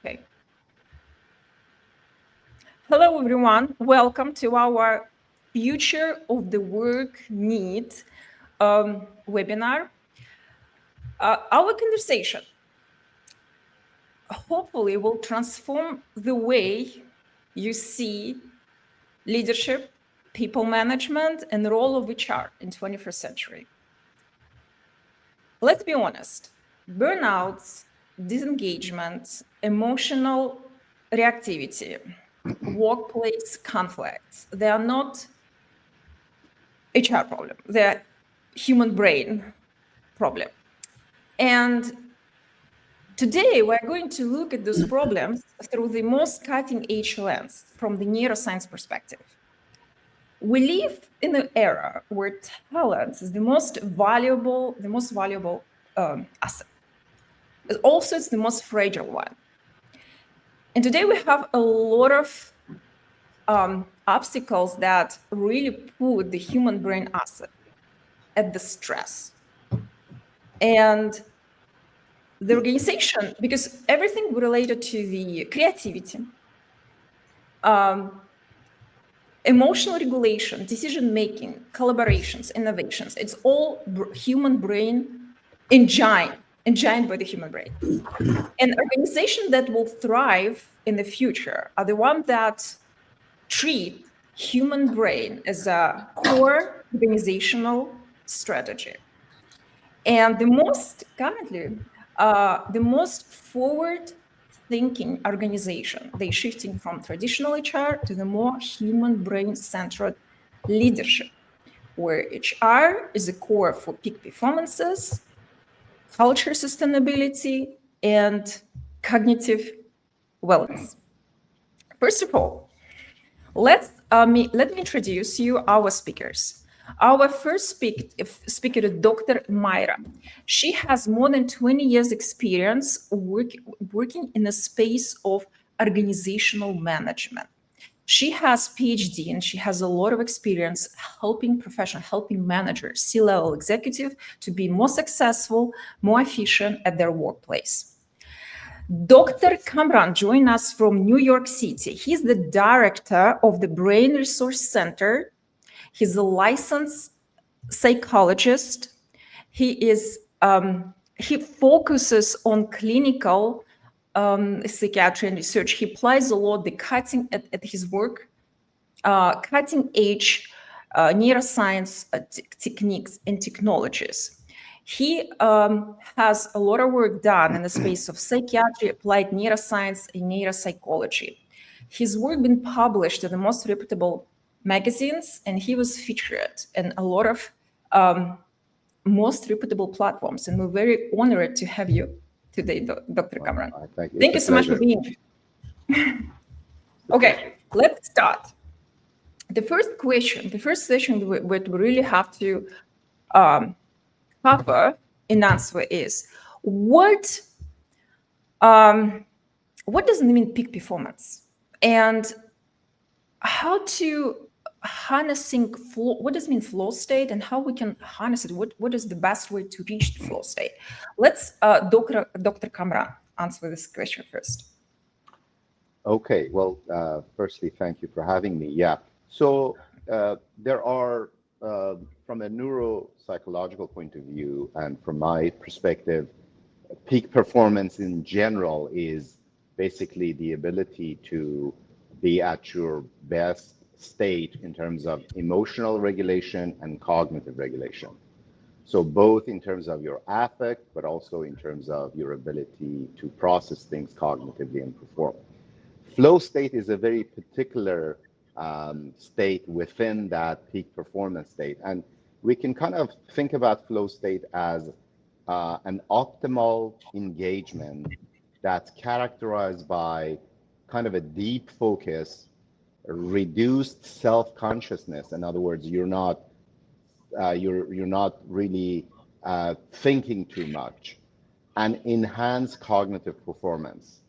Okay. Hello, everyone. Welcome to our Future of the Work Need webinar. Our conversation hopefully will transform the way you see leadership, people management, and the role of HR in 21st century. Let's be honest, burnouts, disengagement, emotional reactivity, workplace conflicts, they are not HR problem, they're human brain problem. And today we're going to look at those problems through the most cutting edge lens from the neuroscience perspective. We live in an era where talent is the most valuable asset. Also, it's the most fragile one. And today we have a lot of obstacles that really put the human brain asset at the stress. And the organization, because everything related to the creativity, emotional regulation, decision-making, collaborations, innovations, it's all human brain engined by the human brain. And organizations that will thrive in the future are the ones that treat human brain as a core organizational strategy. And the most forward-thinking organization, they're shifting from traditional HR to the more human brain-centered leadership, where HR is a core for peak performances, culture sustainability, and cognitive wellness. First of all, let me introduce you our speakers. Our first speaker is Dr. Myra. She has more than 20 years experience working in the space of organizational management. She has PhD and she has a lot of experience helping managers, C-level executive to be more successful, more efficient at their workplace. Dr. Kamran joined us from New York City. He's the director of the Brain Resource Center. He's a licensed psychologist. He focuses on clinical psychiatry and research. He applies a lot at his work, cutting edge neuroscience techniques and technologies. He has a lot of work done in the space of psychiatry, applied neuroscience, and neuropsychology. His work been published in the most reputable magazines, and he was featured in a lot of most reputable platforms. And we're very honored to have you today, Dr. Kamran. Thank you so much for being here. Okay, let's start. The first session we really have to cover and answer is what does it mean peak performance, and how to harnessing flow, what does it mean flow state, and how we can harness it, what is the best way to reach the flow state. Let's Dr. Kamran answer this question first. Okay, well, firstly, thank you for having me. Yeah, so there are, from a neuropsychological point of view, and from my perspective, peak performance in general is basically the ability to be at your best state in terms of emotional regulation and cognitive regulation. So both in terms of your affect, but also in terms of your ability to process things cognitively and perform. Flow state is a very particular state within that peak performance state. And we can kind of think about flow state as an optimal engagement that's characterized by kind of a deep focus, reduced self-consciousness. In other words, you're not really thinking too much, and enhanced cognitive performance.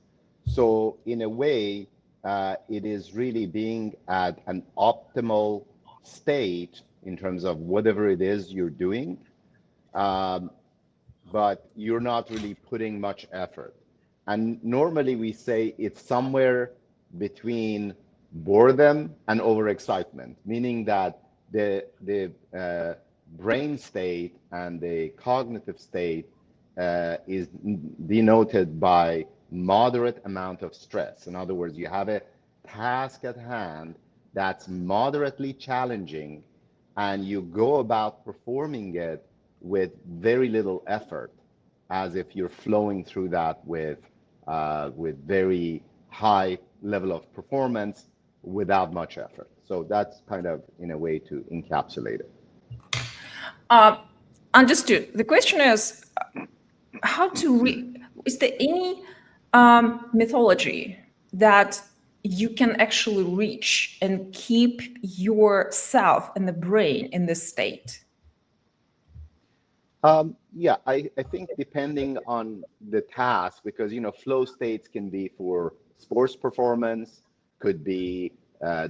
So in a way, it is really being at an optimal state in terms of whatever it is you're doing, but you're not really putting much effort. And normally we say it's somewhere between boredom and overexcitement, meaning that the brain state and the cognitive state is denoted by moderate amount of stress. In other words, you have a task at hand that's moderately challenging, and you go about performing it with very little effort, as if you're flowing through that with very high level of performance without much effort. So that's kind of in a way to encapsulate it. Uh, Understood. The question is how to is there any mythology that you can actually reach and keep yourself and the brain in this state? Yeah, I think depending on the task, because flow states can be for sports performance, could be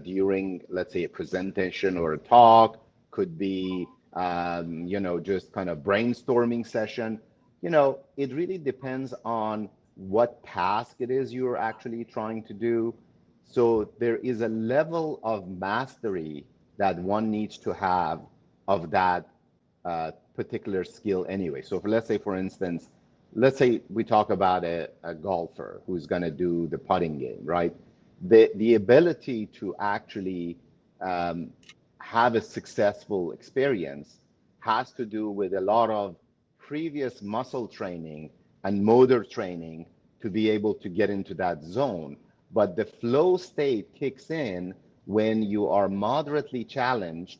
during, let's say, a presentation or a talk, could be just kind of brainstorming session. It really depends on what task it is you're actually trying to do. So there is a level of mastery that one needs to have of that particular skill anyway. So let's say, for instance, let's say we talk about a golfer who's going to do the putting game, right? The ability to actually um, have a successful experience has to do with a lot of previous muscle training and motor training to be able to get into that zone. But the flow state kicks in when you are moderately challenged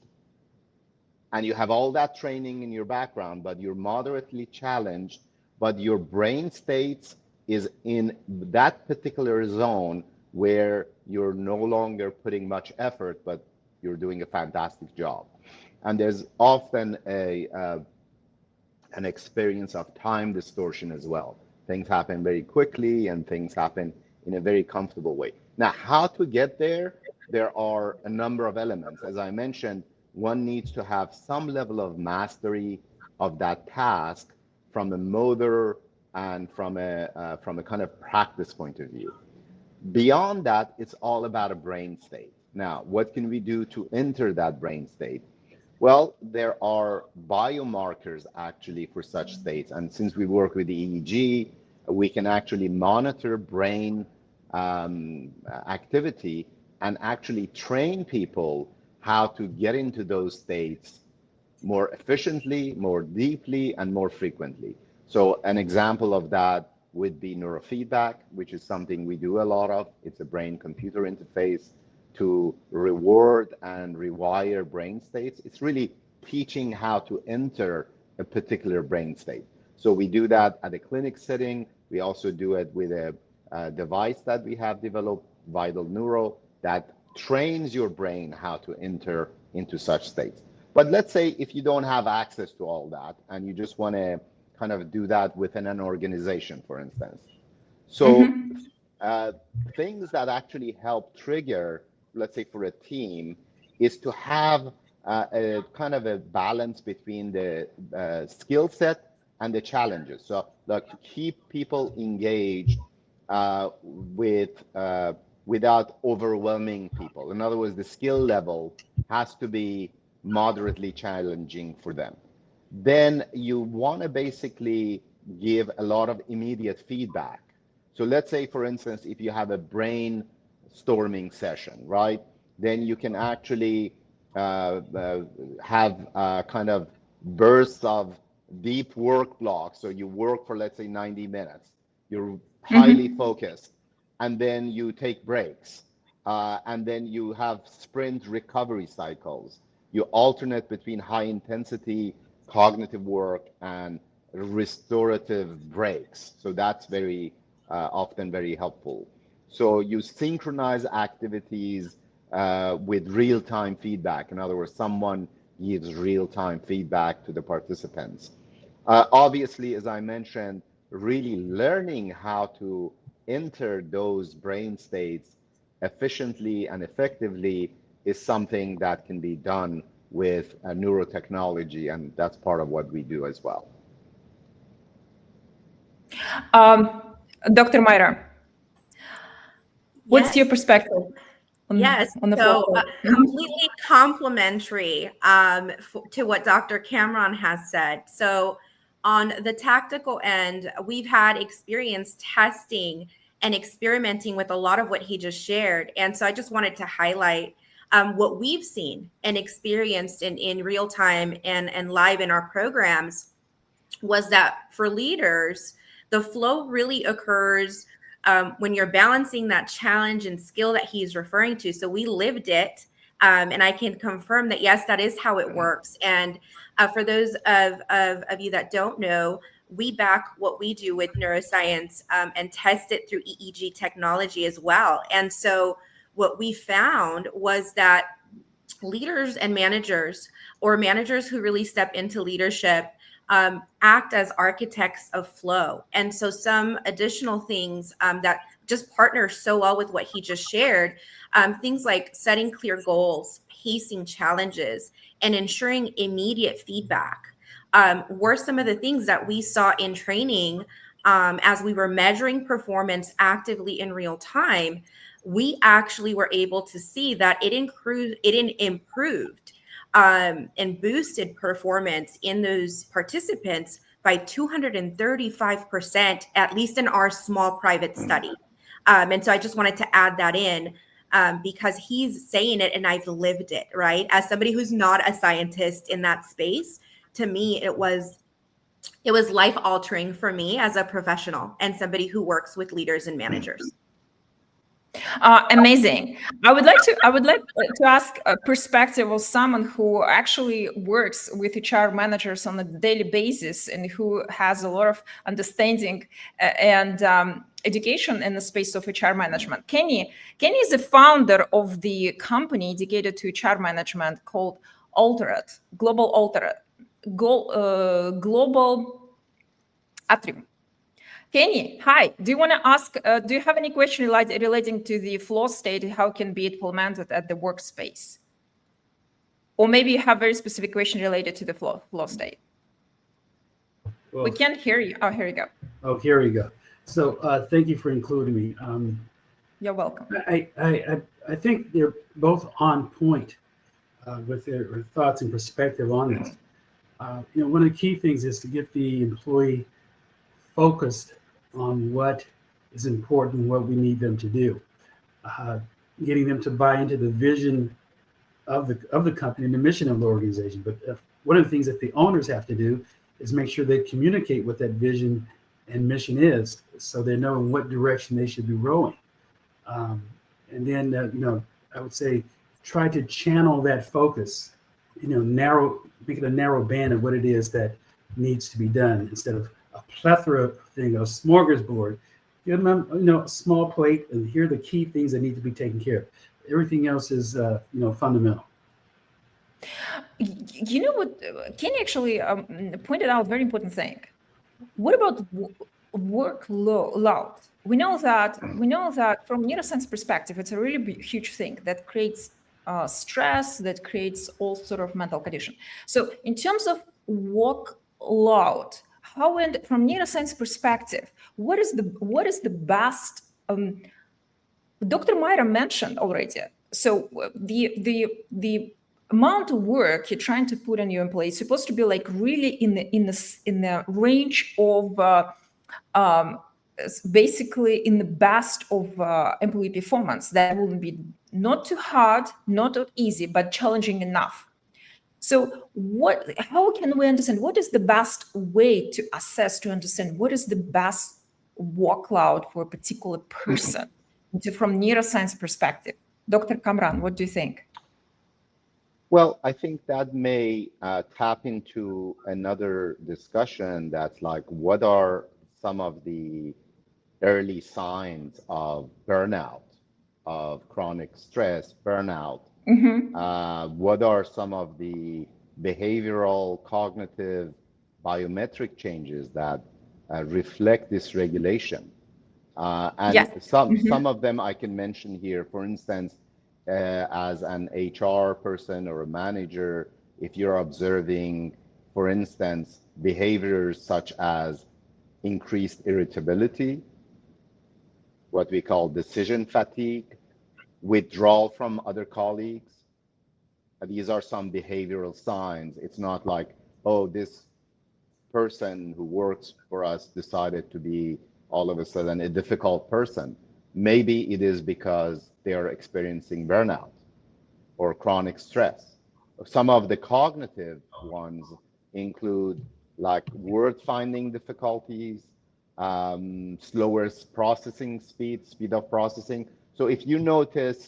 and you have all that training in your background, but you're moderately challenged, but your brain states is in that particular zone where you're no longer putting much effort, but you're doing a fantastic job. And there's often an experience of time distortion as well. Things happen very quickly and things happen in a very comfortable way. Now, how to get there? There are a number of elements. As I mentioned, one needs to have some level of mastery of that task from a motor and from a kind of practice point of view. Beyond that, it's all about a brain state. Now, what can we do to enter that brain state? Well, there are biomarkers actually for such states. And since we work with the EEG, we can actually monitor brain activity and actually train people how to get into those states more efficiently, more deeply, and more frequently. So an example of that would be neurofeedback, which is something we do a lot of. It's a brain-computer interface to reward and rewire brain states. It's really teaching how to enter a particular brain state. So we do that at a clinic setting. We also do it with a device that we have developed, Vital Neuro, that trains your brain how to enter into such states. But let's say if you don't have access to all that and you just want to kind of do that within an organization, for instance. So uh, things that actually help trigger, let's say for a team, is to have a kind of a balance between the skill set and the challenges. So like to keep people engaged without overwhelming people. In other words, the skill level has to be moderately challenging for them. Then you want to basically give a lot of immediate feedback. So let's say, for instance, if you have a brainstorming session, right? Then you can actually have kind of bursts of deep work blocks. So you work for, let's say, 90 minutes. You're highly focused, and then you take breaks. And then you have sprint recovery cycles. You alternate between high intensity cognitive work and restorative breaks. So that's very often very helpful. So you synchronize activities with real-time feedback. In other words, someone gives real-time feedback to the participants. Obviously, as I mentioned, really learning how to enter those brain states efficiently and effectively is something that can be done with neurotechnology, and that's part of what we do as well. Dr. Myra, what's your Yes. perspective Yes. on the So flow? completely complementary to what Dr. Cameron has said. So on the tactical end, we've had experience testing and experimenting with a lot of what he just shared. And so I just wanted to highlight what we've seen and experienced in real time and live in our programs was that for leaders, the flow really occurs when you're balancing that challenge and skill that he's referring to. So we lived it. And I can confirm that, yes, that is how it works. And for those of you that don't know, we back what we do with neuroscience and test it through EEG technology as well. And so what we found was that leaders and managers, or managers who really step into leadership, act as architects of flow. And so some additional things that just partner so well with what he just shared, things like setting clear goals, pacing challenges, and ensuring immediate feedback, were some of the things that we saw in training as we were measuring performance actively in real time. We actually were able to see that it improved and boosted performance in those participants by 235%, at least in our small private study. And so I just wanted to add that in because he's saying it and I've lived it, right? As somebody who's not a scientist in that space, to me, it was life altering for me as a professional and somebody who works with leaders and managers. Amazing. I would like to ask a perspective of someone who actually works with HR managers on a daily basis and who has a lot of understanding and education in the space of HR management. Kenny is the founder of the company dedicated to HR management called Altered, Global Atrium. Kenny, hi. Do you want to ask, do you have any question relating to the flow state, how can be implemented at the workspace? Or maybe you have very specific question related to the flow state. We Well, can't hear you. Oh, here you go. oh, here we go. So thank you for including me. You're welcome. I think they're both on point with their thoughts and perspective on this. One of the key things is to get the employee focused on what is important, what we need them to do, uh, getting them to buy into the vision of the company and the mission of the organization. But one of the things that the owners have to do is make sure they communicate what that vision and mission is, so they know in what direction they should be rowing. And then, I would say try to channel that focus, make it a narrow band of what it is that needs to be done instead of a plethora thing, a smorgasbord. Give them, a small plate, and here are the key things that need to be taken care of. Everything else is, fundamental. You know what? Kenny actually pointed out a very important thing. What about workload? We know that from neuroscience perspective, it's a really huge thing that creates stress, that creates all sort of mental condition. So in terms of workload, how, and from neuroscience perspective, what is the best? Dr. Myra mentioned already. So the amount of work you're trying to put on your employee is supposed to be like really in the range of basically in the best of employee performance. That wouldn't be not too hard, not too easy, but challenging enough. So how can we understand what is the best way to assess, to understand what is the best workload for a particular person from neuroscience perspective? Dr. Kamran, what do you think? Well, I think that may tap into another discussion that's like, what are some of the early signs of burnout, of chronic stress, burnout? What are some of the behavioral, cognitive, biometric changes that reflect this regulation? And Yes. some of them I can mention here. For instance, as an HR person or a manager, if you're observing, for instance, behaviors such as increased irritability, what we call decision fatigue, withdrawal from other colleagues. These are some behavioral signs. It's not like, oh, this person who works for us decided to be all of a sudden a difficult person. Maybe it is because they are experiencing burnout or chronic stress. Some of the cognitive ones include like word finding difficulties, slower processing speed, speed of processing. So if you notice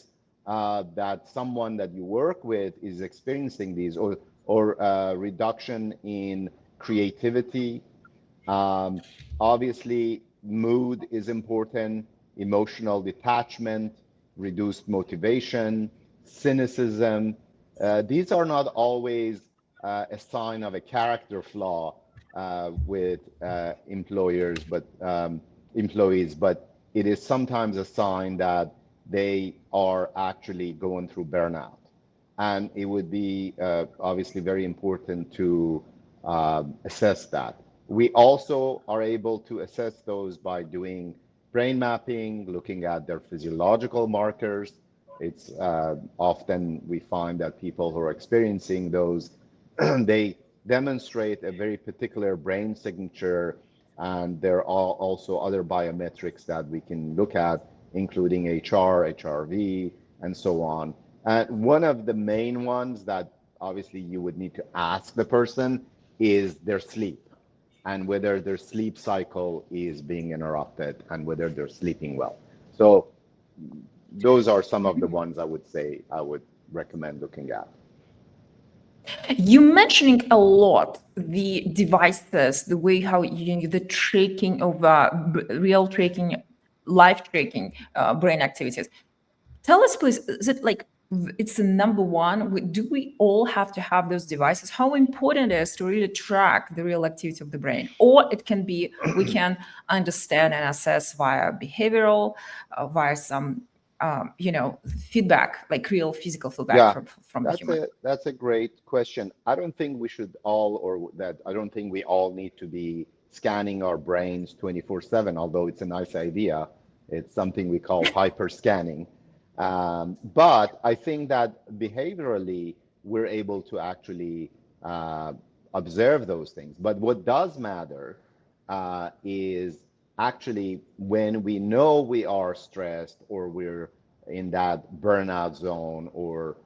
that someone that you work with is experiencing these, or reduction in creativity, um, obviously, mood is important, emotional detachment, reduced motivation, cynicism. These are not always a sign of a character flaw with employees, but it is sometimes a sign that they are actually going through burnout. And it would be obviously very important to assess that. We also are able to assess those by doing brain mapping, looking at their physiological markers. It's often we find that people who are experiencing those, they demonstrate a very particular brain signature, and there are also other biometrics that we can look at, including HR, HRV, and so on. And one of the main ones that obviously you would need to ask the person is their sleep, and whether their sleep cycle is being interrupted and whether they're sleeping well. So those are some of the ones I would say I would recommend looking at. You mentioning a lot the devices, the way how you the tracking of real tracking, live tracking brain activities. Tell us, please, is it like it's the number one? Do we all have to have those devices? How important it is to really track the real activity of the brain? Or it can be, we can understand and assess via behavioral, via some, feedback, like real physical feedback Yeah, from the human. that's a great question. I don't think we should all, or that I don't think we all need to be scanning our brains 24/7, although it's a nice idea. It's something we call hyper scanning. But I think that behaviorally, we're able to actually uh, observe those things. But what does matter is actually when we know we are stressed or we're in that burnout zone or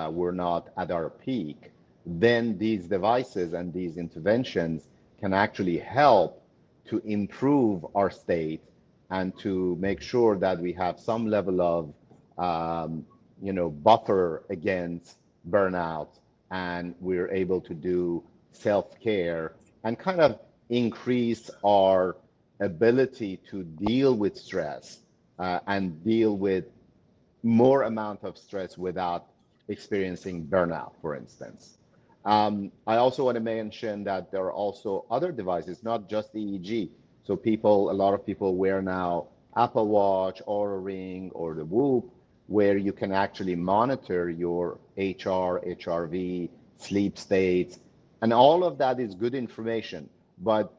we're not at our peak, then these devices and these interventions can actually help to improve our state and to make sure that we have some level of buffer against burnout, and we're able to do self-care and kind of increase our ability to deal with stress and deal with more amount of stress without experiencing burnout, for instance. I also want to mention that there are also other devices, not just EEG. So a lot of people wear now Apple Watch, Oura Ring, or the Whoop, where you can actually monitor your HR, HRV, sleep states, and all of that is good information. But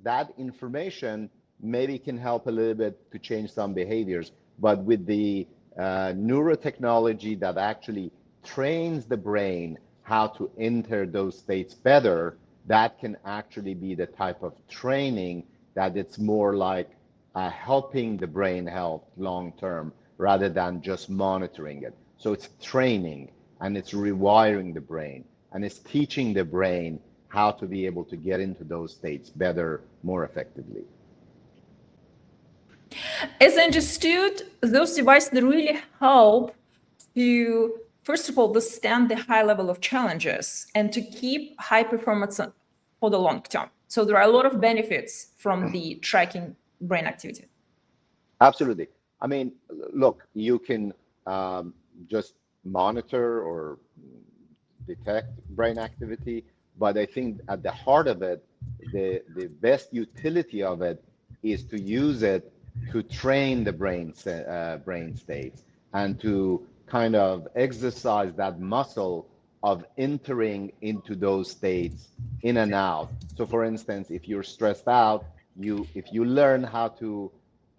that information maybe can help a little bit to change some behaviors. But with the neurotechnology that actually trains the brain how to enter those states better, that can actually be the type of training that it's more like helping the brain health long term rather than just monitoring it. So it's training and it's rewiring the brain and it's teaching the brain how to be able to get into those states better, more effectively. As understood, those devices that really help to, first of all, withstand the high level of challenges and to keep high performance for the long term. So there are a lot of benefits from the tracking brain activity. Absolutely. I mean, look, you can just monitor or detect brain activity, but I think at the heart of it, the best utility of it is to use it to train the brain states and to kind of exercise that muscle of entering into those states in and out. So, for instance, if you're stressed out, if you learn how to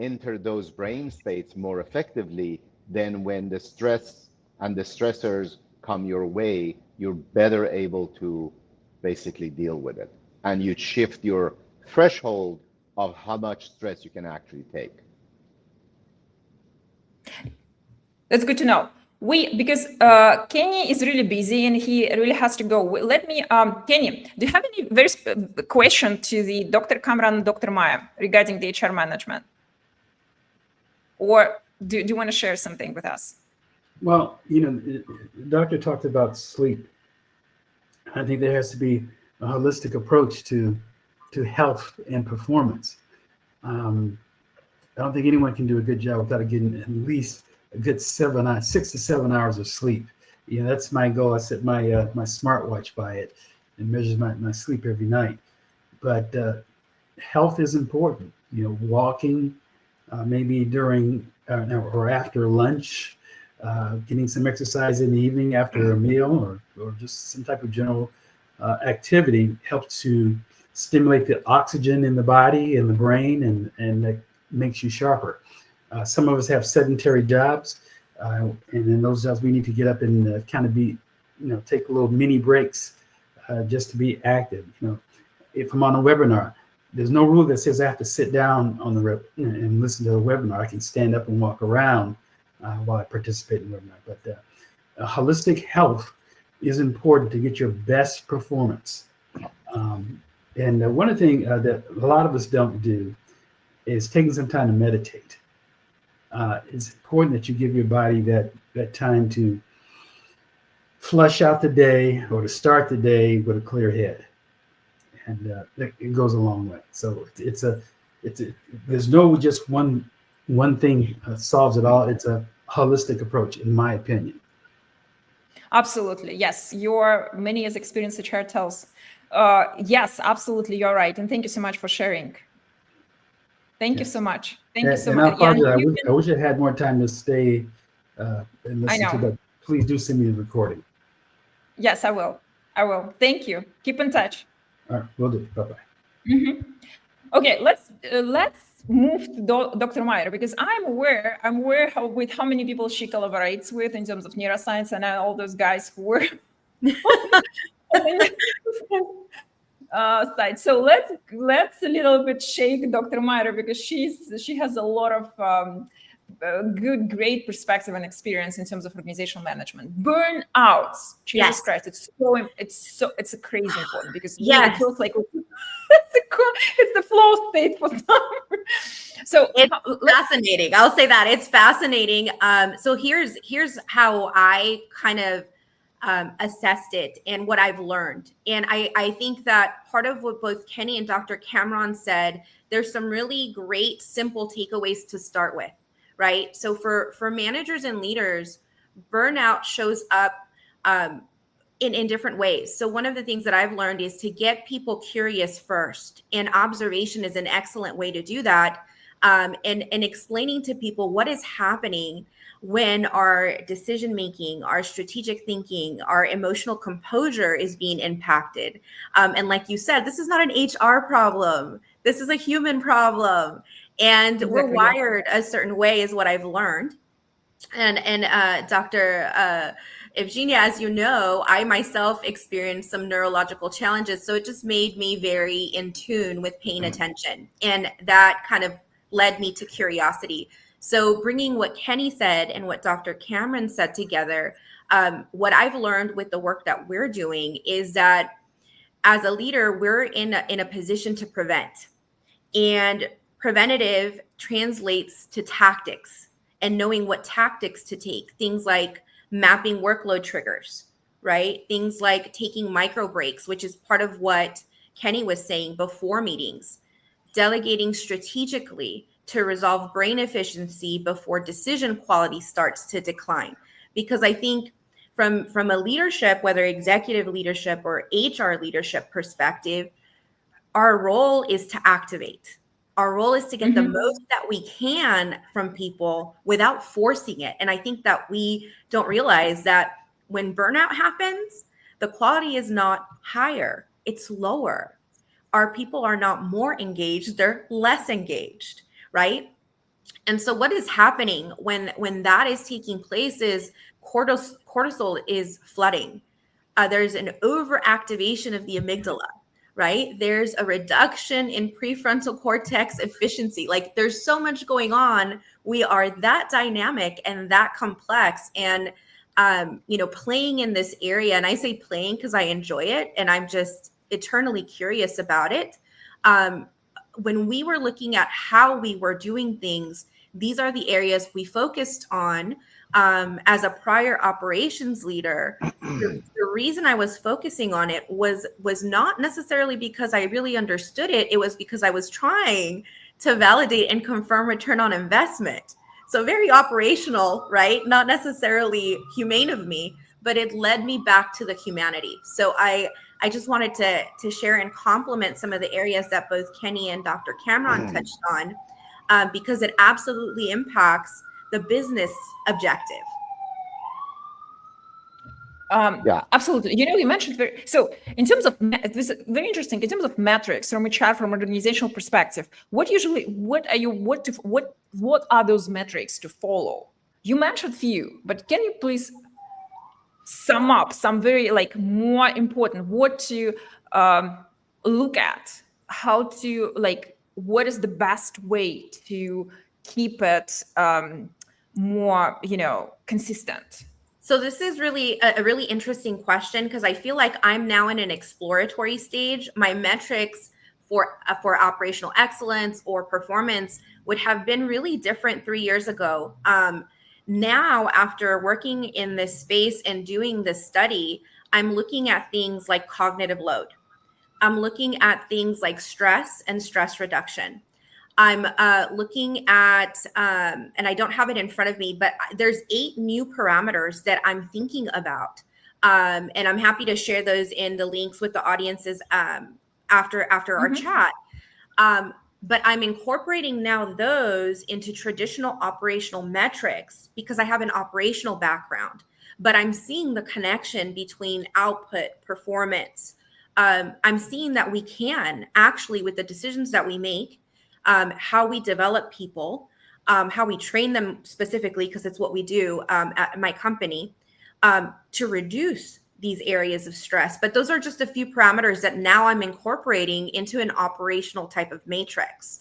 enter those brain states more effectively, then when the stress and the stressors come your way, you're better able to basically deal with it. And you shift your threshold of how much stress you can actually take. That's good to know. Because Kenny is really busy and he really has to go. Let me, Kenny, do you have any question to the Dr. Kamran and Dr. Maya regarding the HR management? Or do you want to share something with us? Well, the doctor talked about sleep. I think there has to be a holistic approach to health and performance. I don't think anyone can do a good job without getting at least a good 6 to 7 hours of sleep. That's my goal. I set my my smartwatch by it and measures my sleep every night. But health is important. Walking, maybe during or after lunch, getting some exercise in the evening after a meal, or just some type of general activity helps to stimulate the oxygen in the body and the brain, and that makes you sharper. Some of us have sedentary jobs, and in those jobs we need to get up and kind of be, take little mini breaks just to be active. If I'm on a webinar, there's no rule that says I have to sit down on the and listen to a webinar. I can stand up and walk around while I participate in the webinar. But holistic health is important to get your best performance. And one of the things that a lot of us don't do is taking some time to meditate. It's important that you give your body that time to flush out the day or to start the day with a clear head, and it goes a long way. So there's no just one thing solves it all. It's a holistic approach, in my opinion. Absolutely, yes. Your many years experience at HR tells. Yes, absolutely, you're right, and thank you so much for sharing. Thank you so much. Thank you so much. I wish I had more time to stay and listen to, but please do send me the recording. Yes, I will. Thank you. Keep in touch. All right, will do. Bye-bye. Mm-hmm. Okay, let's move to Dr. Meyer, because I'm aware with how many people she collaborates with in terms of neuroscience, and all those guys who were side. So let's a little bit shake Dr. Meyer, because she has a lot of great perspective and experience in terms of organizational management. Burnouts, Jesus Christ, it's a crazy important, because it feels like it's the flow state for some. So it's fascinating. I'll say that it's fascinating. So here's how I kind of assessed it and what I've learned. And I think that part of what both Kenny and Dr. Cameron said, there's some really great, simple takeaways to start with, right? So for managers and leaders, burnout shows up in different ways. So one of the things that I've learned is to get people curious first, and observation is an excellent way to do that. And explaining to people what is happening when our decision making, our strategic thinking, our emotional composure is being impacted. And like you said, this is not an HR problem. This is a human problem. And we're wired a certain way, is what I've learned. And Dr. Evgenia, as you know, I myself experienced some neurological challenges. So it just made me very in tune with paying attention. And that kind of led me to curiosity. So bringing what Kenny said and what Dr. Cameron said together, what I've learned with the work that we're doing is that as a leader, we're in a position to prevent. And preventative translates to tactics and knowing what tactics to take. Things like mapping workload triggers, right? Things like taking micro breaks, which is part of what Kenny was saying before meetings. Delegating strategically to resolve brain efficiency before decision quality starts to decline. Because I think from a leadership, whether executive leadership or HR leadership perspective, our role is to activate. Our role is to get the most that we can from people without forcing it. And I think that we don't realize that when burnout happens, the quality is not higher, it's lower. Our people are not more engaged, they're less engaged, right? And so what is happening when that is taking place is cortisol is flooding. There's an overactivation of the amygdala, right? There's a reduction in prefrontal cortex efficiency. Like there's so much going on. We are that dynamic and that complex. And playing in this area, and I say playing because I enjoy it and I'm just eternally curious about it. When we were looking at how we were doing things, these are the areas we focused on. As a prior operations leader, the reason I was focusing on it was not necessarily because I really understood it. It was because I was trying to validate and confirm return on investment. So very operational, right? Not necessarily humane of me, but it led me back to the humanity. So I just wanted to share and complement some of the areas that both Kenny and Dr. Cameron touched on, because it absolutely impacts the business objective. Yeah. Absolutely. You mentioned so in terms of this is very interesting in terms of metrics from from an organizational perspective. What are those metrics to follow? You mentioned few, but can you please sum up some very more important what to look at, how to what is the best way to keep it more consistent? So this is really a really interesting question because I feel like I'm now in an exploratory stage. My metrics for operational excellence or performance would have been really different 3 years ago. Now, after working in this space and doing this study, I'm looking at things like cognitive load. I'm looking at things like stress and stress reduction. I'm looking at, and I don't have it in front of me, but there's 8 new parameters that I'm thinking about. And I'm happy to share those in the links with the audiences after our chat. But I'm incorporating now those into traditional operational metrics because I have an operational background, but I'm seeing the connection between output, performance. I'm seeing that we can actually, with the decisions that we make, how we develop people, how we train them specifically, because it's what we do at my company, to reduce these areas of stress. But those are just a few parameters that now I'm incorporating into an operational type of matrix.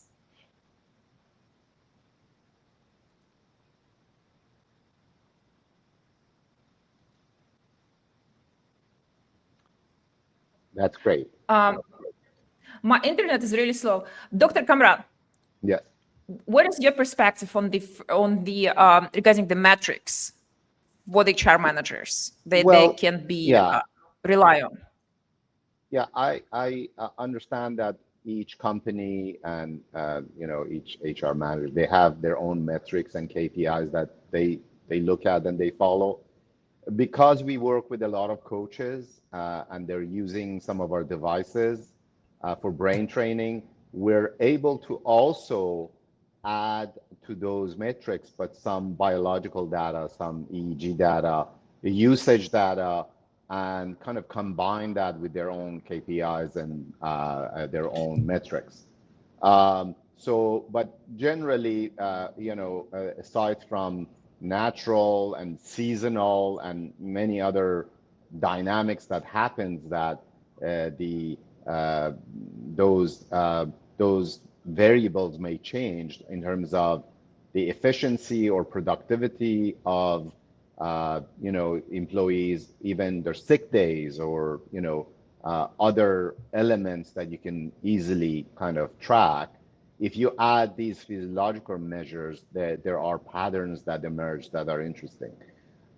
That's great. My internet is really slow. Dr. Kamran, Yes. what is your perspective on the regarding the metrics for the HR managers that they Well, can be yeah. rely on? Yeah, I understand that each company and each HR manager, they have their own metrics and KPIs that they look at and they follow. Because we work with a lot of coaches and they're using some of our devices for brain training, we're able to also add to those metrics, but some biological data, some EEG data, the usage data, and kind of combine that with their own KPIs and their own metrics. But generally, aside from natural and seasonal and many other dynamics that happens that the those variables may change in terms of the efficiency or productivity of employees, even their sick days or other elements that you can easily kind of track. If you add these physiological measures, there are patterns that emerge that are interesting.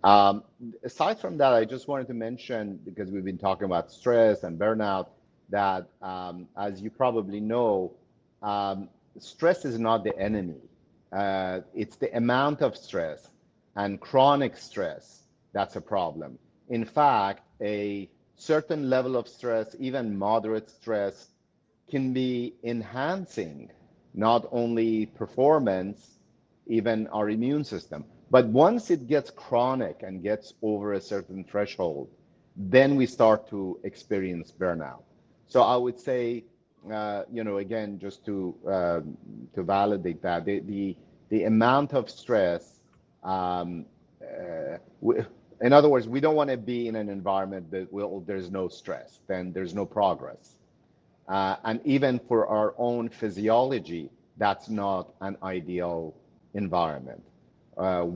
Aside from that, I just wanted to mention, because we've been talking about stress and burnout, that as you probably know, stress is not the enemy. It's the amount of stress and chronic stress that's a problem. In fact, a certain level of stress, even moderate stress, can be enhancing not only performance, even our immune system. But once it gets chronic and gets over a certain threshold, then we start to experience burnout. So I would say, again, just to validate that, the the amount of stress. Um, we, in other words, we don't want to be in an environment that there's no stress, then there's no progress. And even for our own physiology, that's not an ideal environment.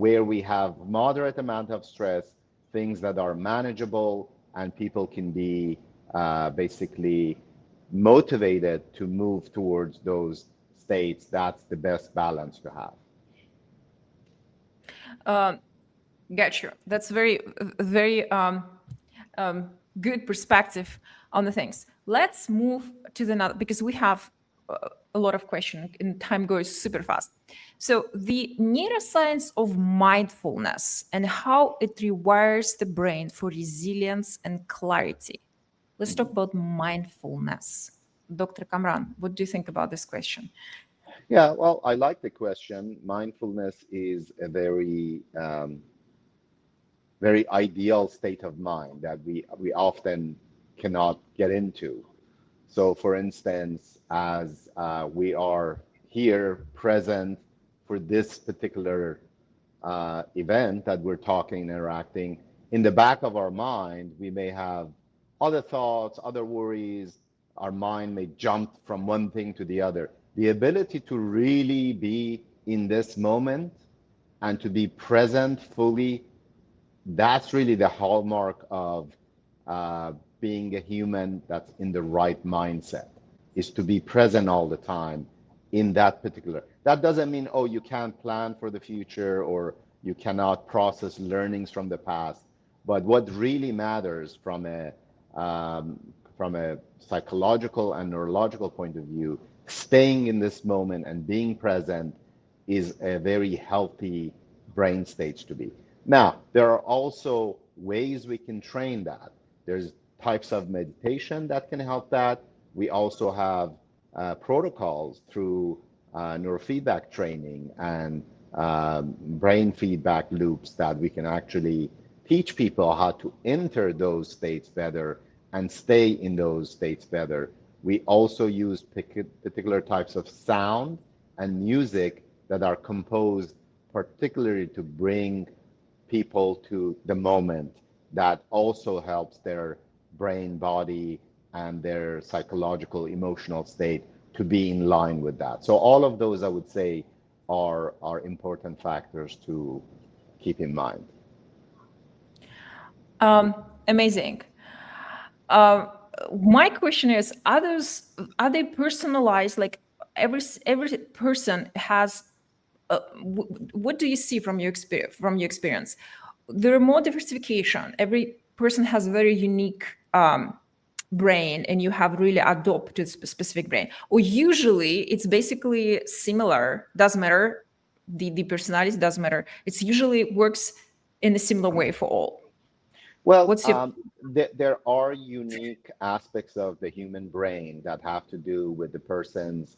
Where we have moderate amount of stress, things that are manageable, and people can be basically motivated to move towards those states, that's the best balance to have. Got you. That's very good perspective on the things. Let's move to the another, because we have a lot of questions and time goes super fast. So the neuroscience of mindfulness and how it rewires the brain for resilience and clarity. Let's talk about mindfulness. Dr. Kamran, what do you think about this question? Yeah, well, I like the question. Mindfulness is a very ideal state of mind that we often cannot get into. So, for instance, as we are here present for this particular event that we're talking, interacting, in the back of our mind, we may have other thoughts, other worries. Our mind may jump from one thing to the other. The ability to really be in this moment and to be present fully, that's really the hallmark of being a human that's in the right mindset, is to be present all the time in that particular. That doesn't mean, oh, you can't plan for the future or you cannot process learnings from the past. But what really matters from a psychological and neurological point of view, staying in this moment and being present is a very healthy brain stage to be. Now, there are also ways we can train that. There's types of meditation that can help that. We also have protocols through neurofeedback training and brain feedback loops that we can actually teach people how to enter those states better and stay in those states better. We also use particular types of sound and music that are composed particularly to bring people to the moment. That also helps their brain, body, and their psychological, emotional state to be in line with that. So all of those, I would say, are important factors to keep in mind. Amazing. My question is: are they personalized? Like every person has. What do you see from your experience? There are more diversification. Every person has a very unique brain, and you have really adopted specific brain. Or usually, it's basically similar. Doesn't matter. The personality doesn't matter. It's usually works in a similar way for all. Well, What's your there are unique aspects of the human brain that have to do with the person's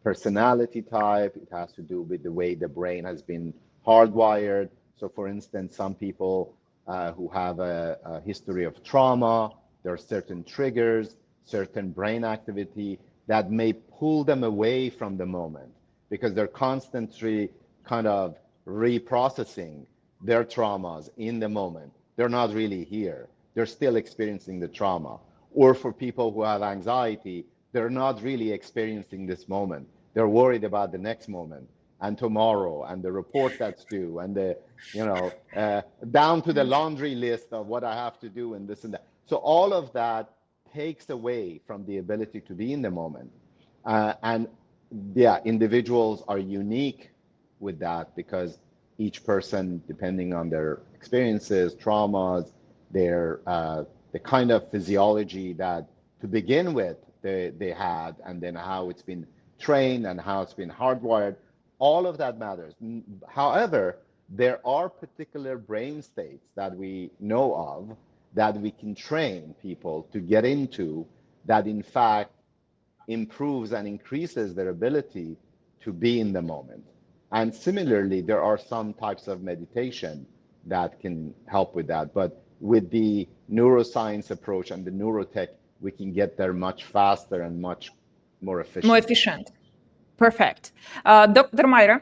personality type. It has to do with the way the brain has been hardwired. So, for instance, some people who have a history of trauma, there are certain triggers, certain brain activity that may pull them away from the moment because they're constantly kind of reprocessing their traumas in the moment. They're not really here. They're still experiencing the trauma. Or for people who have anxiety, they're not really experiencing this moment. They're worried about the next moment and tomorrow and the report that's due and the, down to the laundry list of what I have to do and this and that. So all of that takes away from the ability to be in the moment. And yeah, individuals are unique with that because each person, depending on their experiences, traumas, their the kind of physiology that to begin with they had, and then how it's been trained and how it's been hardwired, all of that matters. However, there are particular brain states that we know of that we can train people to get into that in fact improves and increases their ability to be in the moment. And similarly, there are some types of meditation that can help with that. But with the neuroscience approach and the neurotech, we can get there much faster and much more efficient. more efficient? Perfect. Dr. Myra?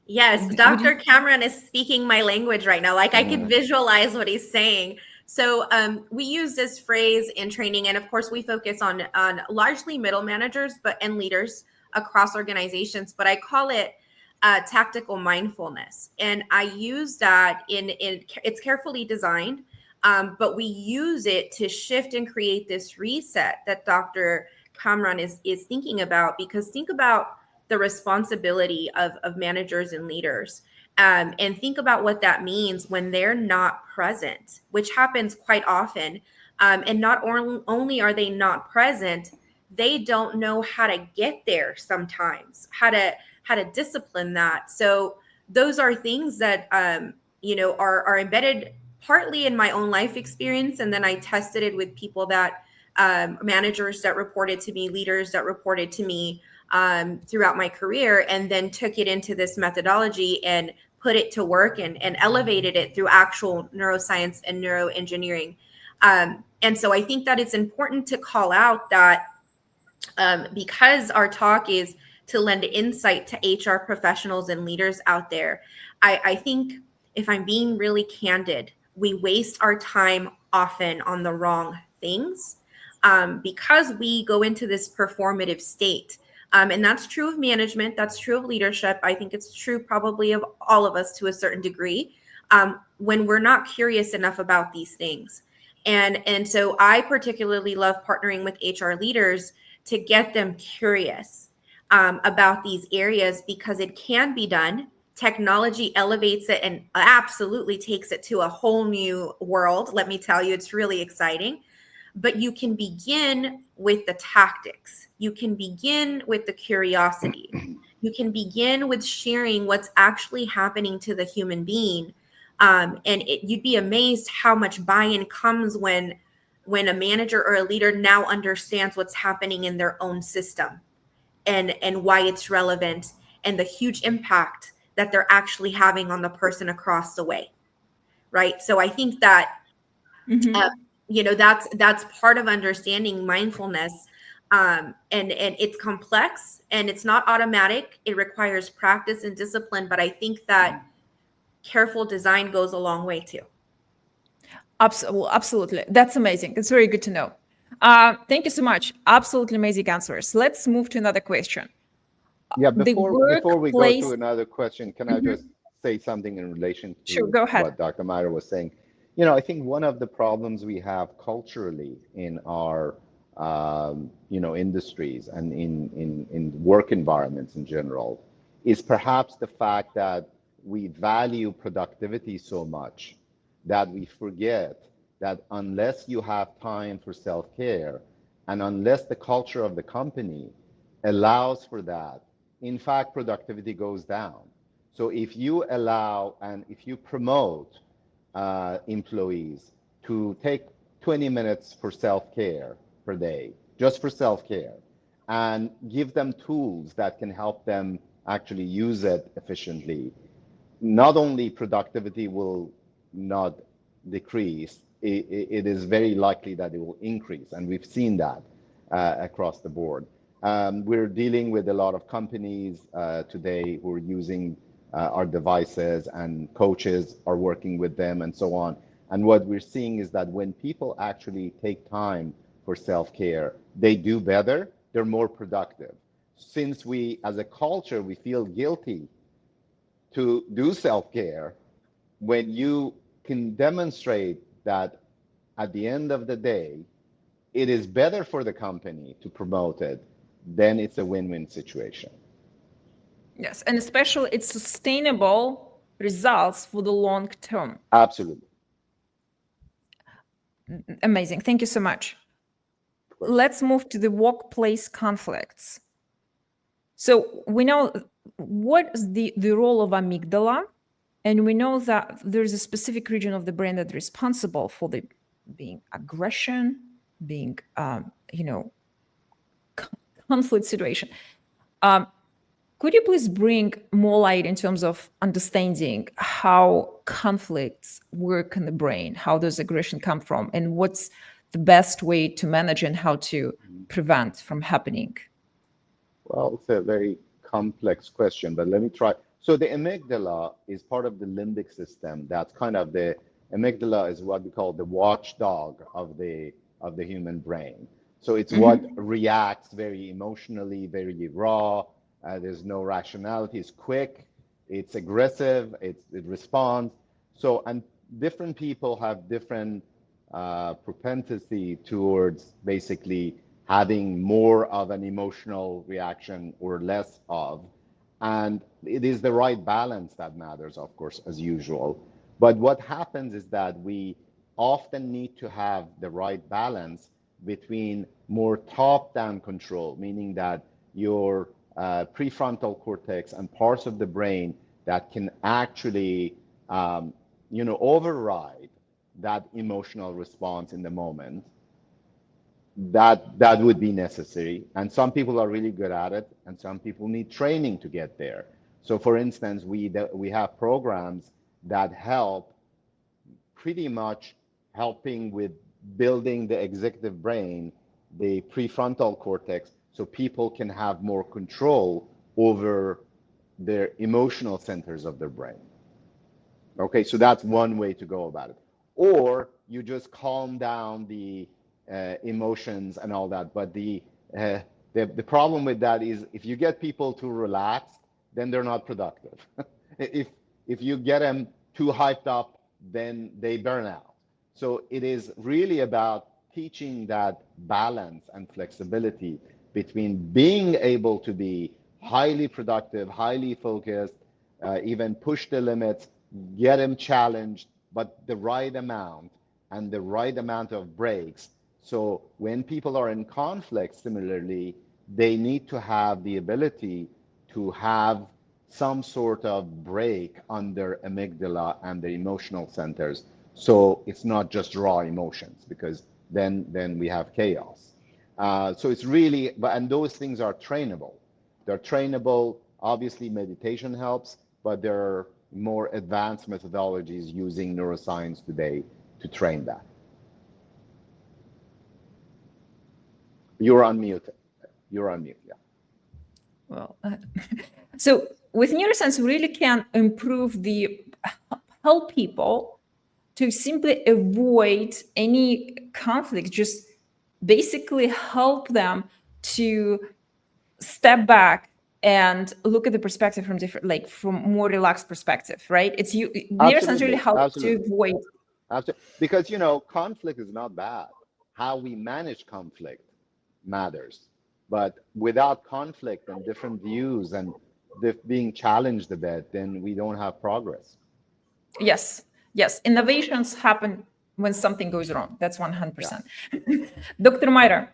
Yes, Would you? Dr. Cameron is speaking my language right now. Like I could Mm, visualize what he's saying. So we use this phrase in training, and of course, we focus on largely middle managers, but and leaders across organizations. But I call it tactical mindfulness, and I use that in it's carefully designed, but we use it to shift and create this reset that Dr. Cameron is thinking about. Because think about the responsibility of managers and leaders. And think about what that means when they're not present, which happens quite often. And not only are they not present, they don't know how to get there sometimes, how to discipline that. So those are things that are embedded partly in my own life experience, and then I tested it with people that managers that reported to me, leaders that reported to me throughout my career, and then took it into this methodology and put it to work and elevated it through actual neuroscience and neuroengineering. And so I think that it's important to call out that because our talk is to lend insight to HR professionals and leaders out there, I think if I'm being really candid, we waste our time often on the wrong things because we go into this performative state. And that's true of management. That's true of leadership. I think it's true probably of all of us to a certain degree when we're not curious enough about these things. And so I particularly love partnering with HR leaders to get them curious about these areas, because it can be done. Technology elevates it and absolutely takes it to a whole new world. Let me tell you, it's really exciting. But you can begin with the tactics. You can begin with the curiosity. You can begin with sharing what's actually happening to the human being. You'd be amazed how much buy-in comes when a manager or a leader now understands what's happening in their own system and why it's relevant and the huge impact that they're actually having on the person across the way. Right. So I think that, that's part of understanding mindfulness. And it's complex and it's not automatic. It requires practice and discipline. But I think that careful design goes a long way too. Absolutely. That's amazing. It's very good to know. Thank you so much. Absolutely amazing answers. Let's move to another question. yeah, The before we go to workplace. another question, can I just say something in relation Sure, to go ahead. what Dr. Meyer was saying? I think one of the problems we have culturally in our industries and in work environments in general is perhaps the fact that we value productivity so much that we forget that unless you have time for self-care and unless the culture of the company allows for that, in fact, productivity goes down. So if you allow and if you promote employees to take 20 minutes for self-care per day, just for self-care, and give them tools that can help them actually use it efficiently, not only productivity will not decrease, it is very likely that it will increase. And we've seen that across the board. We're dealing with a lot of companies today who are using our devices, and coaches are working with them and so on. And what we're seeing is that when people actually take time for self-care, they do better, they're more productive. Since we, as a culture, we feel guilty to do self-care, when you can demonstrate that at the end of the day, it is better for the company to promote it, then it's a win-win situation. Yes, and especially it's sustainable results for the long term. Absolutely. Amazing. Thank you so much. Let's move to the workplace conflicts. So we know what is the role of amygdala, and we know that there's a specific region of the brain that's responsible for the being aggression, being conflict situation. Could you please bring more light in terms of understanding how conflicts work in the brain, how does aggression come from, and what's the best way to manage and how to prevent from happening? Well, it's a very complex question, but let me try. So the amygdala is part of the limbic system. That's kind of the amygdala is what we call the watchdog of the human brain. So it's what reacts very emotionally, very raw. There's no rationality. It's quick. It's aggressive. It responds. So and different people have different propensity towards basically having more of an emotional reaction or less of. And it is the right balance that matters, of course, as usual. But what happens is that we often need to have the right balance between more top-down control, meaning that your prefrontal cortex and parts of the brain that can actually, override that emotional response in the moment, that would be necessary. And some people are really good at it, and some people need training to get there. So for instance, we have programs that help pretty much helping with building the executive brain, the prefrontal cortex, so people can have more control over their emotional centers of their brain. Okay, so that's one way to go about it. Or you just calm down the emotions and all that. But the problem with that is if you get people too relaxed, then they're not productive. if if you get them too hyped up, then they burn out. So it is really about teaching that balance and flexibility between being able to be highly productive, highly focused, even push the limits, get them challenged, but the right amount and the right amount of breaks. So when people are in conflict, similarly, they need to have the ability to have some sort of break on their amygdala and their emotional centers. So it's not just raw emotions, because then we have chaos. So it's really, and those things are trainable. They're trainable. Obviously, meditation helps, but there are more advanced methodologies using neuroscience today to train that. You're on mute. You're on mute, yeah. Well, so with neuroscience, we really can help people to simply avoid any conflict, just basically help them to step back and look at the perspective from different, like from more relaxed perspective, right? Neuroscience really Absolutely, helps to absolutely, avoid. absolutely. Because conflict is not bad. How we manage conflict matters. But without conflict and different views and being challenged a bit, then we don't have progress. Yes, yes. Innovations happen when something goes wrong. That's Yeah. 100%. Dr. Myra.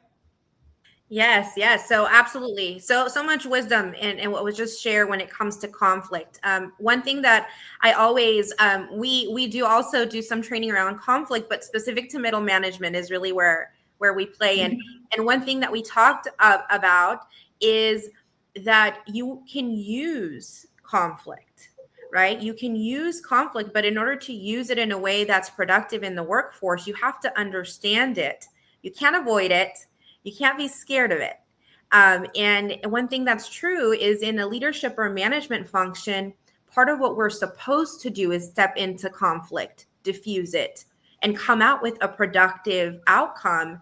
Yes, yes. So absolutely. So much wisdom in what was just shared when it comes to conflict. One thing that I always we do also do some training around conflict, but specific to middle management is really where we play. And one thing that we talked about is that you can use conflict, right? You can use conflict, but in order to use it in a way that's productive in the workforce, you have to understand it. You can't avoid it. You can't be scared of it. And one thing that's true is in a leadership or management function, part of what we're supposed to do is step into conflict, diffuse it, and come out with a productive outcome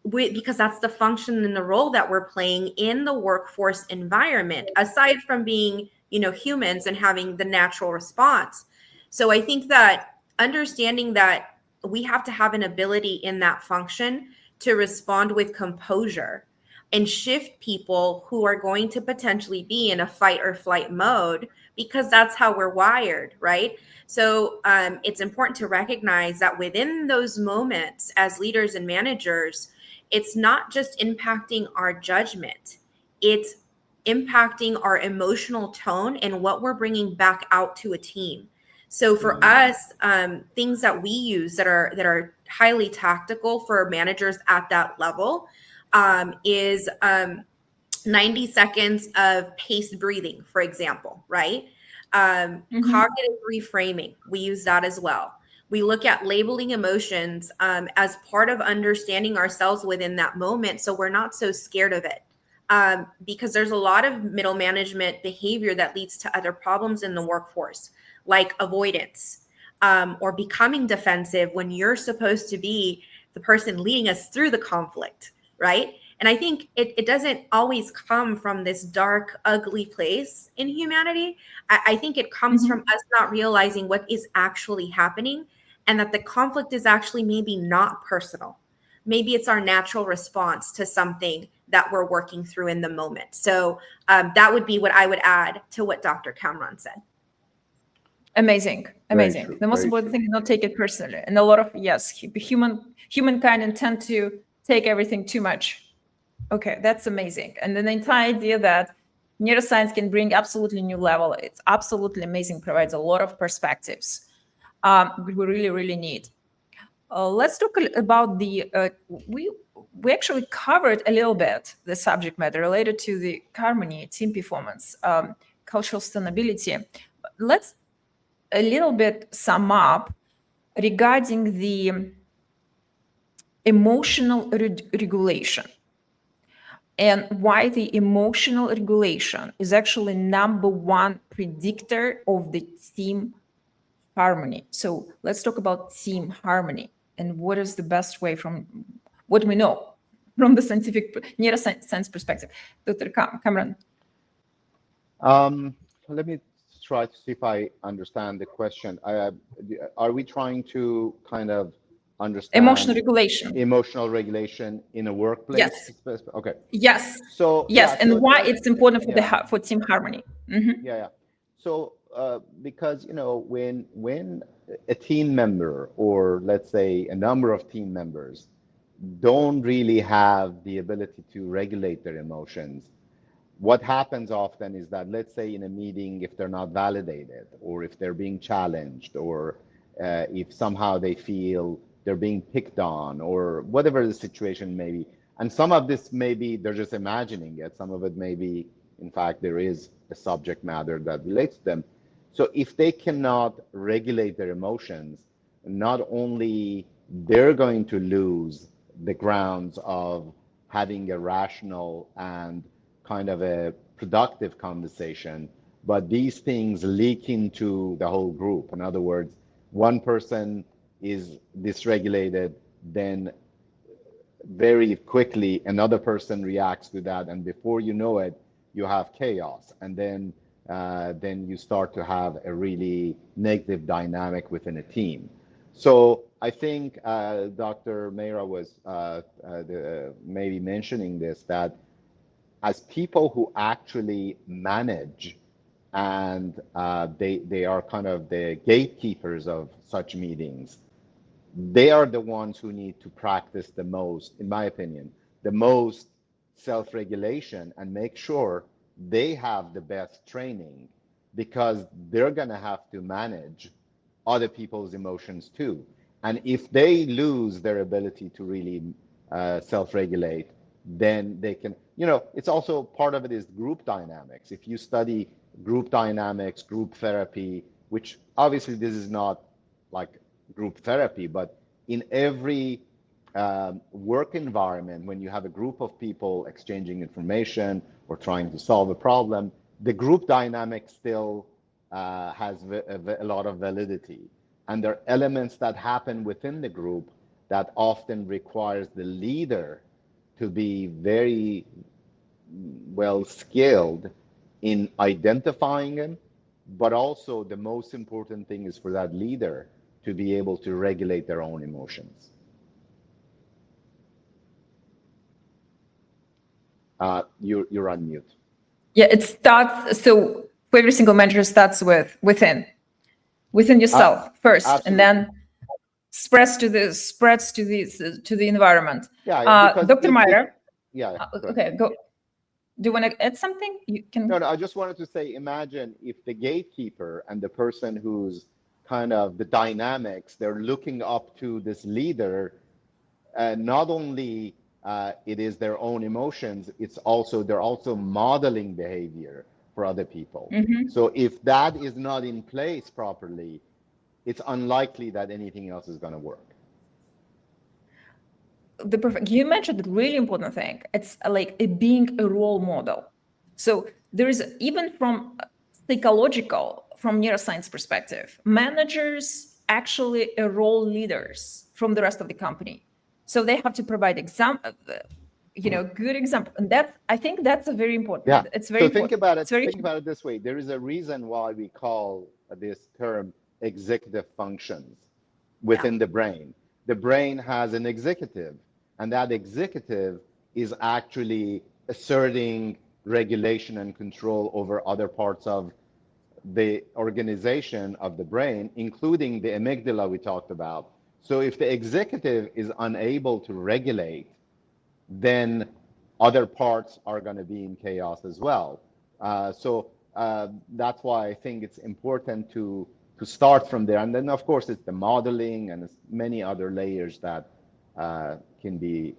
because that's the function and the role that we're playing in the workforce environment, aside from being, humans and having the natural response. So I think that understanding that we have to have an ability in that function to respond with composure and shift people who are going to potentially be in a fight or flight mode, because that's how we're wired, right? So it's important to recognize that within those moments as leaders and managers, it's not just impacting our judgment, it's impacting our emotional tone and what we're bringing back out to a team. So for us, things that we use that are highly tactical for managers at that level is 90 seconds of paced breathing, for example, right? Cognitive reframing, we use that as well. We look at labeling emotions as part of understanding ourselves within that moment, so we're not so scared of it. because there's a lot of middle management behavior that leads to other problems in the workforce, like avoidance, or becoming defensive when you're supposed to be the person leading us through the conflict, right? And I think it doesn't always come from this dark, ugly place in humanity. I think it comes from us not realizing what is actually happening, and that the conflict is actually maybe not personal. Maybe it's our natural response to something that we're working through in the moment. So that would be what I would add to what Dr. Cameron said. Amazing. Very true, The most very important true. thing is not take it personally. And a lot of, yes, humankind tend to take everything too much. Okay, that's amazing. And then the entire idea that neuroscience can bring absolutely new level, it's absolutely amazing, provides a lot of perspectives we really, really need. Let's talk about we actually covered a little bit the subject matter related to the harmony, team performance, cultural sustainability. Let's a little bit sum up regarding the emotional regulation, and why the emotional regulation is actually number one predictor of the team harmony. So let's talk about team harmony and what is the best way from what we know from the scientific neuroscience perspective. Dr. Cameron. Let me try to see if I understand the question. Are we trying to kind of understand Emotional regulation. Emotional regulation in a workplace? Yes. Okay. Yes. So yes, yeah, and so why it's important for yeah. for team harmony. Yeah. So because when a team member, or let's say a number of team members, don't really have the ability to regulate their emotions, what happens often is that, let's say in a meeting, if they're not validated, or if they're being challenged, or if somehow they feel they're being picked on, or whatever the situation may be, and some of this maybe they're just imagining it, some of it may be, in fact, there is a subject matter that relates to them. So if they cannot regulate their emotions, not only they're going to lose the grounds of having a rational and kind of a productive conversation, but these things leak into the whole group. In other words, one person is dysregulated, then very quickly another person reacts to that, and before you know it, you have chaos, and then you start to have a really negative dynamic within a team. So I think Dr. Meira was maybe mentioning this, that as people who actually manage, and they are kind of the gatekeepers of such meetings, they are the ones who need to practice the most, in my opinion, the most self-regulation, and make sure they have the best training, because they're going to have to manage other people's emotions too. And if they lose their ability to really self-regulate, then they can, it's also part of it is group dynamics. If you study group dynamics, group therapy, which obviously this is not like group therapy, but in every work environment, when you have a group of people exchanging information or trying to solve a problem, the group dynamic still has a lot of validity. And there are elements that happen within the group that often requires the leader to be very well skilled in identifying them, but also the most important thing is for that leader to be able to regulate their own emotions. You're on mute. Yeah, it starts. So for every single manager starts within yourself first, absolutely. and then spreads to the environment. Yeah, because Dr. Meira. Yeah. Okay, go. Do you want to add something? You can. No, I just wanted to say, imagine if the gatekeeper and the person who's kind of the dynamics, they're looking up to this leader, not only it is their own emotions, it's also they're also modeling behavior for other people. Mm-hmm. So if that is not in place properly, it's unlikely that anything else is going to work. you mentioned a really important thing. It's like being a role model. So there is, even from psychological, from neuroscience perspective, managers actually role leaders from the rest of the company. So they have to provide good example, and that, I think that's a very important. Yeah. It's very So important. think about it this way. There is a reason why we call this term executive functions within the brain. The brain has an executive, and that executive is actually asserting regulation and control over other parts of the organization of the brain, including the amygdala we talked about. So if the executive is unable to regulate, then other parts are going to be in chaos as well. That's why I think it's important to start from there. And then, of course, it's the modeling and it's many other layers that can be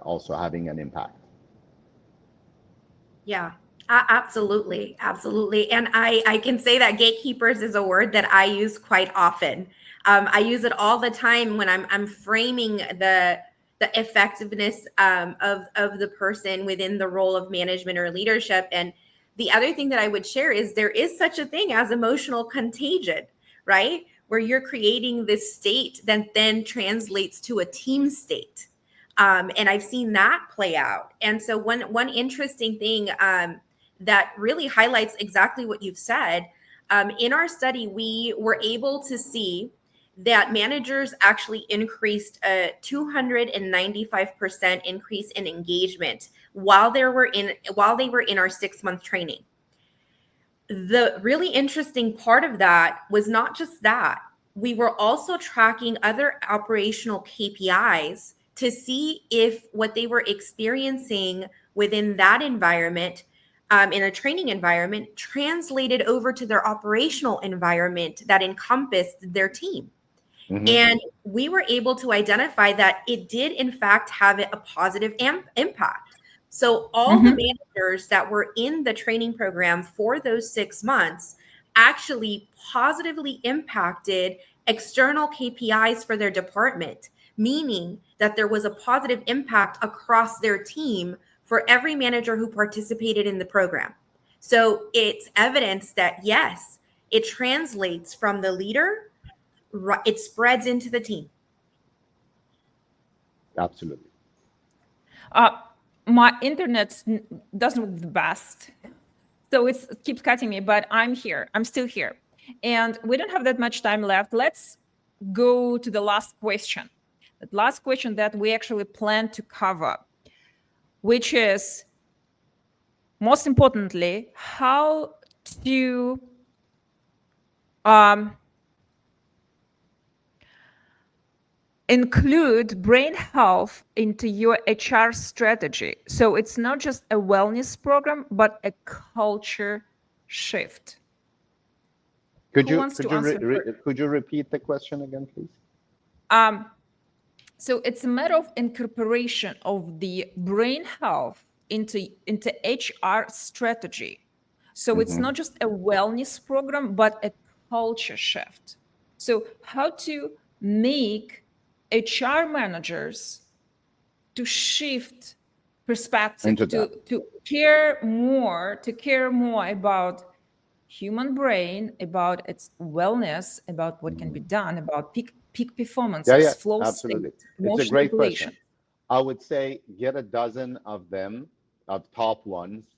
also having an impact. Yeah, absolutely. Absolutely. And I can say that gatekeepers is a word that I use quite often. I use it all the time when I'm framing the effectiveness of the person within the role of management or leadership. And the other thing that I would share is there is such a thing as emotional contagion, right? Where you're creating this state that then translates to a team state. And I've seen that play out. And so one interesting thing that really highlights exactly what you've said, in our study, we were able to see that managers actually increased a 295% increase in engagement while they were in our 6-month training. The really interesting part of that was not just that. We were also tracking other operational KPIs to see if what they were experiencing within that environment, in a training environment, translated over to their operational environment that encompassed their team. Mm-hmm. And we were able to identify that it did, in fact, have a positive impact. So all the managers that were in the training program for those 6 months actually positively impacted external KPIs for their department, meaning that there was a positive impact across their team for every manager who participated in the program. So it's evidence that, yes, it translates from the leader, it spreads into the team. Absolutely. My internet doesn't work the best, so it keeps cutting me, but I'm here. I'm still here. And we don't have that much time left. Let's go to the last question. The last question that we actually plan to cover, which is, most importantly, how to include brain health into your HR strategy. So it's not just a wellness program, but a culture shift. Could you repeat the question again, please? So it's a matter of incorporation of the brain health into HR strategy. So it's not just a wellness program, but a culture shift. So how to make HR managers to shift perspective, to care more about human brain, about its wellness, about what can be done, about peak performances, flow absolutely. state, It's a great regulation. question. I would say get a dozen of them, of top ones,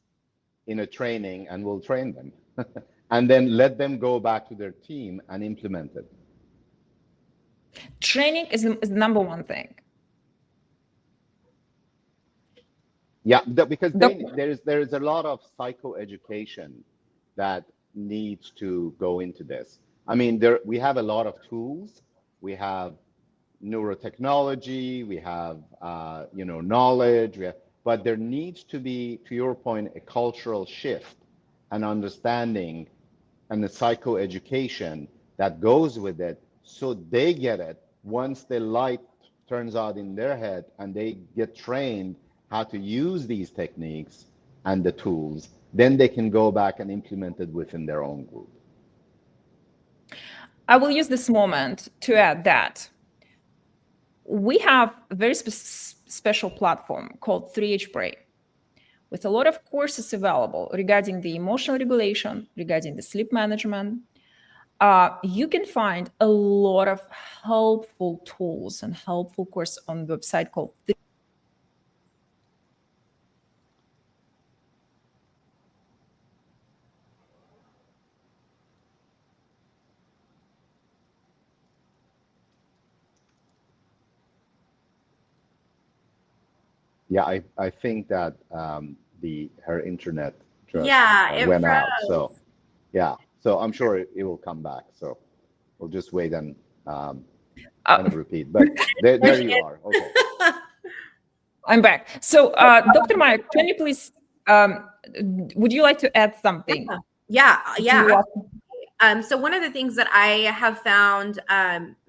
in a training, and we'll train them. And then let them go back to their team and implement it. Training is the number one thing. Yeah, because there is a lot of psychoeducation that needs to go into this. I mean, we have a lot of tools. We have neurotechnology. We have knowledge. But there needs to be, to your point, a cultural shift, an understanding, and the psychoeducation that goes with it, so they get it once the light turns out in their head and they get trained how to use these techniques and the tools, then they can go back and implement it within their own group. I will use this moment to add that we have a very special platform called 3H Brain, with a lot of courses available regarding the emotional regulation, regarding the sleep management. You can find a lot of helpful tools and helpful course on the website called Yeah, I think that her internet just Yeah, it went out. froze. So yeah, so I'm sure it will come back. So we'll just wait and kind of repeat. But There there she you is. are. Okay. I'm back. So, Dr. Maya, can you please, would you like to add something? Yeah. So one of the things that I have found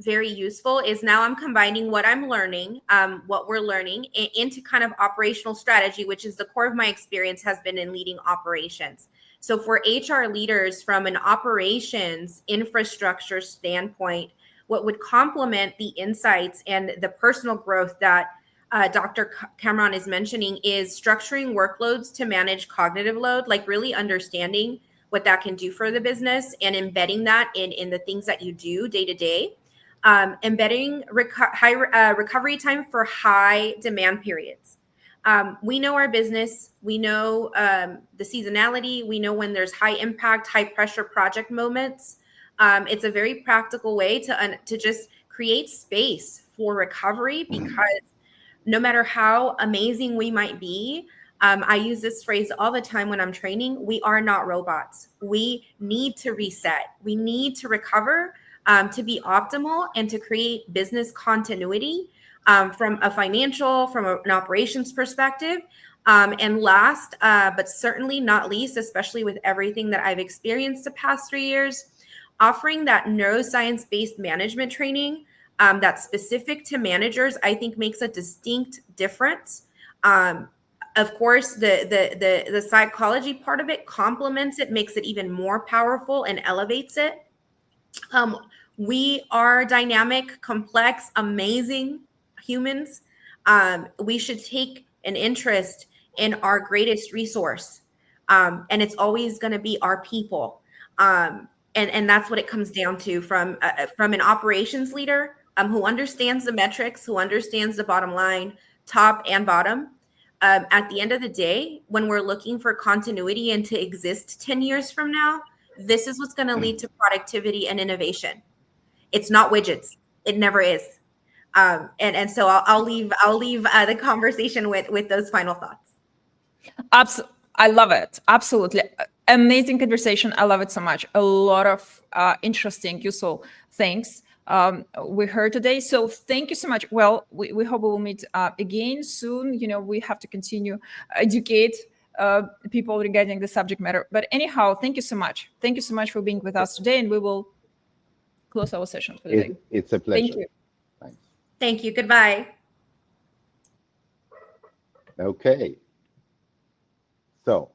very useful is now I'm combining what I'm learning, what we're learning into kind of operational strategy, which is the core of my experience has been in leading operations. So for HR leaders from an operations infrastructure standpoint, what would complement the insights and the personal growth that Dr. Cameron is mentioning is structuring workloads to manage cognitive load, like really understanding what that can do for the business and embedding that in the things that you do day to day. Embedding high recovery time for high demand periods. We know our business. We know the seasonality. We know when there's high impact, high pressure project moments. It's a very practical way to just create space for recovery, because no matter how amazing we might be, I use this phrase all the time when I'm training. We are not robots. We need to reset. We need to recover to be optimal and to create business continuity from a financial, from an operations perspective. And last, but certainly not least, especially with everything that I've experienced the past 3 years, offering that neuroscience-based management training that's specific to managers, I think makes a distinct difference. Of course, the psychology part of it complements it, makes it even more powerful and elevates it. We are dynamic, complex, amazing humans. We should take an interest in our greatest resource. And it's always going to be our people. And that's what it comes down to from an operations leader who understands the metrics, who understands the bottom line, top and bottom. At the end of the day, when we're looking for continuity and to exist 10 years from now, this is what's going to lead to productivity and innovation. It's not widgets. It never is. And so I'll leave the conversation with those final thoughts. I love it. Absolutely. Amazing conversation. I love it so much. A lot of interesting, useful things we heard today. So thank you so much. Well, we hope we will meet again soon. We have to continue educate people regarding the subject matter. But anyhow, thank you so much. Thank you so much for being with us today. And we will close our session for the day. It's a pleasure. Thank you. Thanks. Thank you. Goodbye. Okay. So